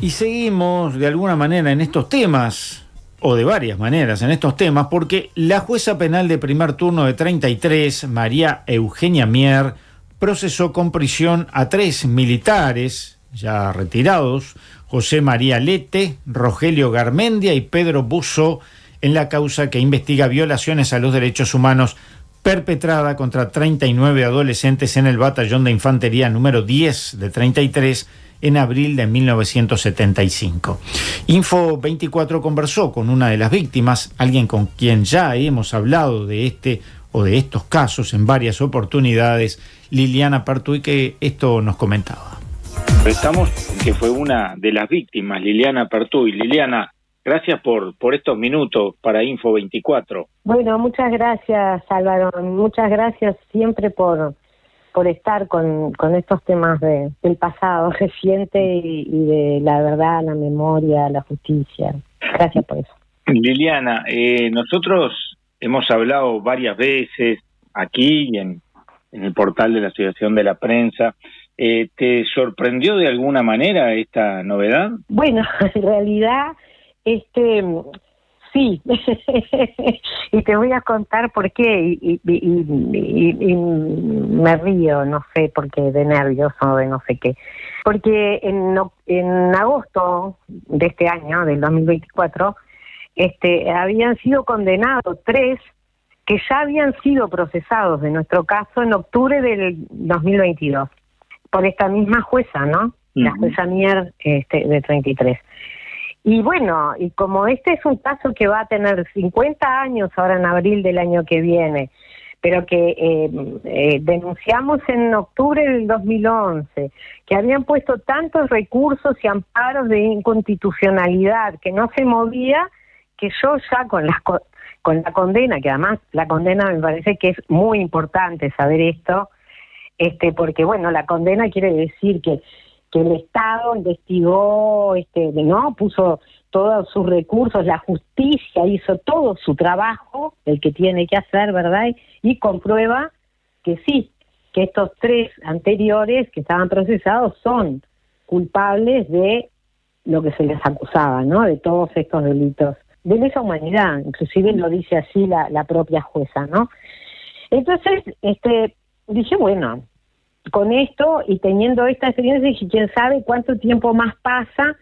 Y seguimos de alguna manera en estos temas, o de varias maneras en estos temas, porque la jueza penal de primer turno de 33, María Eugenia Mier, procesó con prisión a 3 militares ya retirados, José María Lete, Rogelio Garmendia y Pedro Buzo, en la causa que investiga violaciones a los derechos humanos perpetrada contra 39 adolescentes en el batallón de infantería número 10 de 33 en abril de 1975. Info 24 conversó con una de las víctimas, alguien con quien ya hemos hablado de este o de estos casos en varias oportunidades, Liliana Pertuy, que esto nos comentaba. Estamos, que fue una de las víctimas, Liliana Pertuy. Liliana, gracias por estos minutos para Info 24. Bueno, muchas gracias, Álvaro. Muchas gracias siempre por estar con estos temas del pasado reciente y de la verdad, la memoria, la justicia. Gracias por eso. Liliana, nosotros hemos hablado varias veces aquí y en el portal de la Asociación de la Prensa. ¿Te sorprendió de alguna manera esta novedad? Bueno, en realidad, sí, y te voy a contar por qué, y me río, no sé, porque de nervios o de no sé qué. Porque en agosto de este año, del 2024, habían sido condenados 3 que ya habían sido procesados de nuestro caso en octubre del 2022, por esta misma jueza, ¿no? Uh-huh. La jueza Mier, de 33. Y bueno, y como este es un caso que va a tener 50 años ahora en abril del año que viene, pero que denunciamos en octubre del 2011, que habían puesto tantos recursos y amparos de inconstitucionalidad que no se movía, que yo ya con la condena, que además la condena me parece que es muy importante saber esto, porque bueno, la condena quiere decir que el Estado investigó, no puso todos sus recursos, la justicia hizo todo su trabajo, el que tiene que hacer, ¿verdad? Y comprueba que sí, que estos 3 anteriores que estaban procesados son culpables de lo que se les acusaba, ¿no? De todos estos delitos de lesa humanidad, inclusive lo dice así la propia jueza, ¿no? Entonces, dije, bueno, con esto y teniendo esta experiencia, dije, quién sabe cuánto tiempo más pasa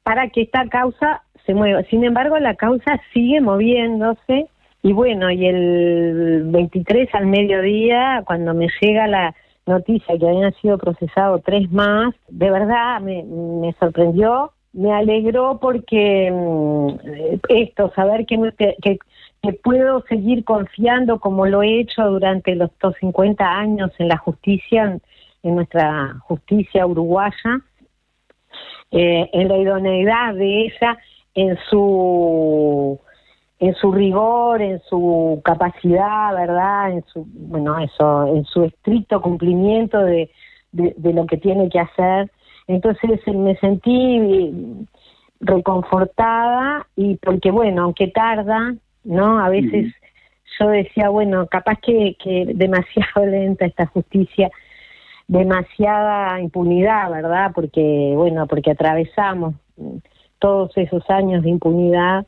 para que esta causa se mueva. Sin embargo, la causa sigue moviéndose y bueno, y el 23 al mediodía, cuando me llega la noticia que habían sido procesados 3 más, de verdad me sorprendió, me alegró porque saber que puedo seguir confiando como lo he hecho durante estos 50 años en la justicia, en nuestra justicia uruguaya, en la idoneidad de ella, en su rigor, en su capacidad, ¿verdad? En su estricto cumplimiento de lo que tiene que hacer. Entonces me sentí reconfortada y porque, bueno, aunque tarda, ¿no? A veces yo decía, bueno, capaz que demasiado lenta esta justicia, demasiada impunidad, ¿verdad? Porque atravesamos todos esos años de impunidad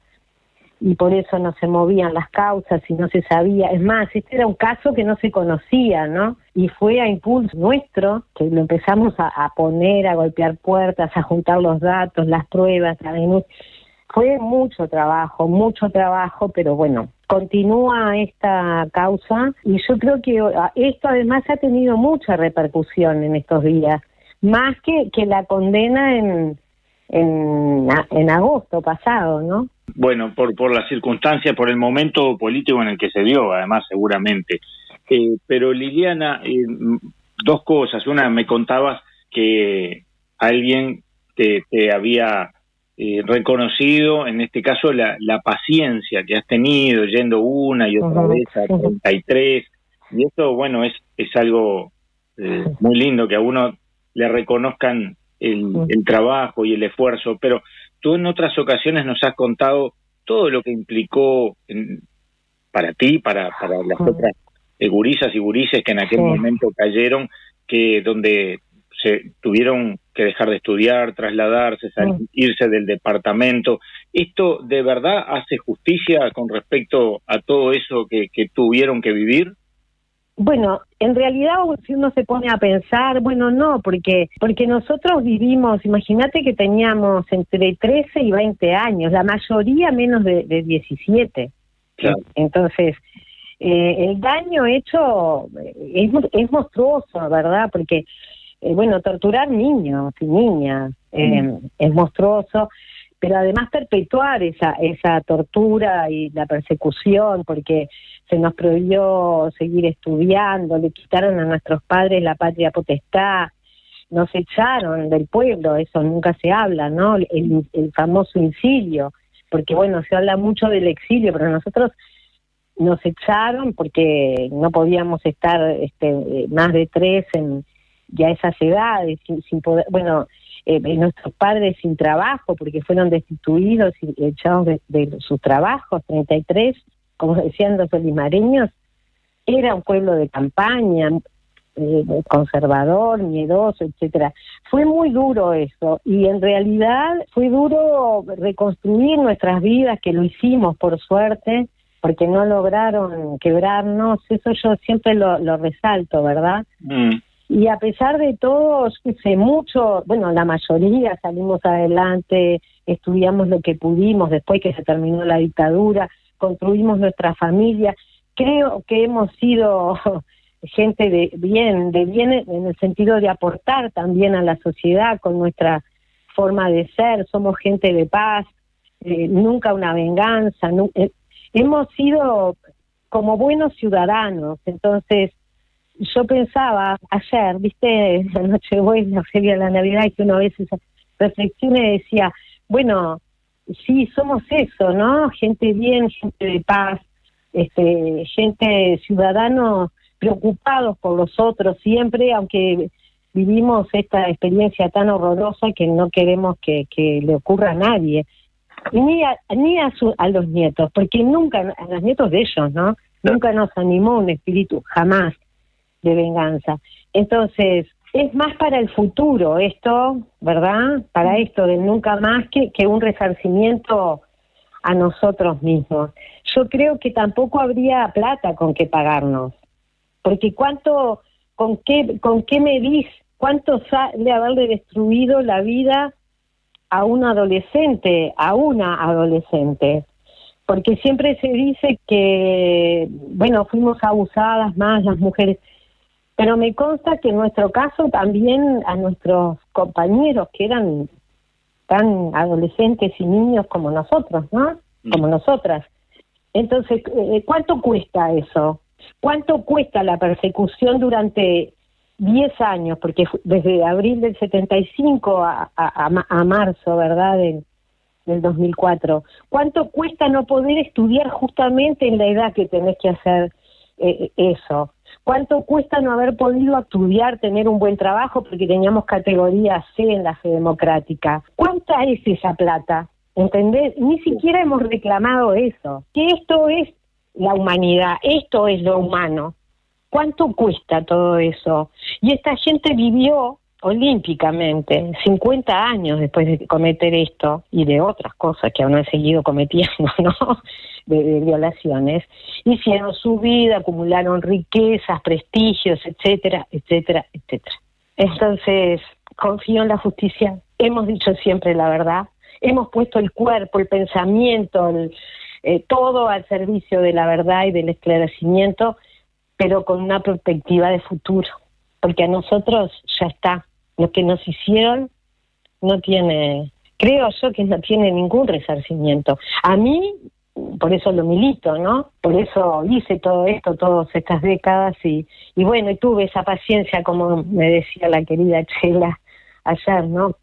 y por eso no se movían las causas y no se sabía. Es más, este era un caso que no se conocía, ¿no? Y fue a impulso nuestro que lo empezamos a poner, a golpear puertas, a juntar los datos, las pruebas, la denuncia. Fue mucho trabajo, pero bueno, continúa esta causa y yo creo que esto además ha tenido mucha repercusión en estos días, más que la condena en agosto pasado, ¿no? Bueno, por las circunstancias, por el momento político en el que se dio, además, seguramente. Pero Liliana, 2 cosas. Una, me contabas que alguien te había reconocido, en este caso, la paciencia que has tenido yendo una y otra vez a 33. Y esto, bueno, es algo muy lindo, que a uno le reconozcan el trabajo y el esfuerzo, pero tú en otras ocasiones nos has contado todo lo que implicó para ti, para las otras gurisas y gurises que en aquel momento cayeron, donde se tuvieron que dejar de estudiar, trasladarse, irse del departamento. ¿Esto de verdad hace justicia con respecto a todo eso que tuvieron que vivir? Bueno, en realidad si uno se pone a pensar, bueno, no, porque nosotros vivimos, imagínate que teníamos entre 13 y 20 años, la mayoría menos de 17. Claro. Entonces, el daño hecho es monstruoso, ¿verdad? Porque, bueno, torturar niños y niñas es monstruoso, pero además perpetuar esa tortura y la persecución, porque se nos prohibió seguir estudiando, le quitaron a nuestros padres la patria potestad, nos echaron del pueblo, eso nunca se habla, ¿no? El famoso exilio, porque bueno, se habla mucho del exilio, pero nosotros nos echaron porque no podíamos estar más de 3 ya a esas edades, sin poder, bueno, nuestros padres sin trabajo, porque fueron destituidos y echados de sus trabajos, 33, como decían los olimareños, era un pueblo de campaña, conservador, miedoso, etcétera. Fue muy duro eso, y en realidad fue duro reconstruir nuestras vidas, que lo hicimos por suerte, porque no lograron quebrarnos, eso yo siempre lo resalto, ¿verdad? Y a pesar de todo, mucho, bueno, la mayoría salimos adelante, estudiamos lo que pudimos después que se terminó la dictadura, construimos nuestra familia. Creo que hemos sido gente de bien en el sentido de aportar también a la sociedad con nuestra forma de ser, somos gente de paz, nunca una venganza, hemos sido como buenos ciudadanos. Entonces, yo pensaba ayer, viste, la Nochebuena, previa a la Navidad, que uno a veces reflexiona y decía, bueno, sí, somos eso, ¿no? Gente bien, gente de paz, gente, ciudadanos preocupados por los otros siempre, aunque vivimos esta experiencia tan horrorosa que no queremos que le ocurra a nadie, ni a los nietos, porque nunca, a los nietos de ellos, ¿no? Nunca nos animó un espíritu, jamás, de venganza. Entonces, es más para el futuro esto, ¿verdad? Para esto de nunca más que un resarcimiento a nosotros mismos. Yo creo que tampoco habría plata con que pagarnos, porque con qué medís, cuánto sale haberle destruido la vida a una adolescente, porque siempre se dice que, bueno, fuimos abusadas más las mujeres, pero me consta que en nuestro caso también a nuestros compañeros que eran tan adolescentes y niños como nosotros, ¿no? Como nosotras. Entonces, ¿cuánto cuesta eso? ¿Cuánto cuesta la persecución durante 10 años? Porque desde abril del 75 a marzo, ¿verdad?, del 2004. ¿Cuánto cuesta no poder estudiar justamente en la edad que tenés que hacer eso? ¿Cuánto cuesta no haber podido estudiar, tener un buen trabajo porque teníamos categoría C en la fe democrática? ¿Cuánta es esa plata? ¿Entendés? Ni siquiera hemos reclamado eso. Que esto es la humanidad, esto es lo humano. ¿Cuánto cuesta todo eso? Y esta gente vivió olímpicamente 50 años después de cometer esto y de otras cosas que aún han seguido cometiendo, ¿no? De violaciones. Hicieron su vida, acumularon riquezas, prestigios, etcétera, etcétera, etcétera. Entonces, confío en la justicia. Hemos dicho siempre la verdad. Hemos puesto el cuerpo, el pensamiento, todo al servicio de la verdad y del esclarecimiento, pero con una perspectiva de futuro. Porque a nosotros ya está. Lo que nos hicieron no tiene, creo yo que no tiene ningún resarcimiento. A mí, por eso lo milito, ¿no? Por eso hice todo esto, todas estas décadas y bueno, y tuve esa paciencia, como me decía la querida Chela ayer, ¿no?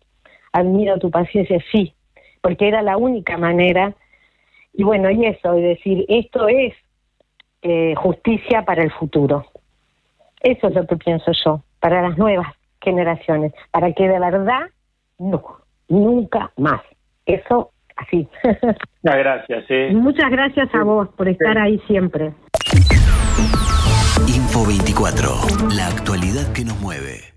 Admiro tu paciencia, sí, porque era la única manera. Y bueno, y eso, es decir, esto es justicia para el futuro. Eso es lo que pienso yo, para las nuevas generaciones, para que de verdad, no, nunca más. Eso, así. Muchas gracias. Muchas gracias a vos por estar ahí siempre. Info 24, la actualidad que nos mueve.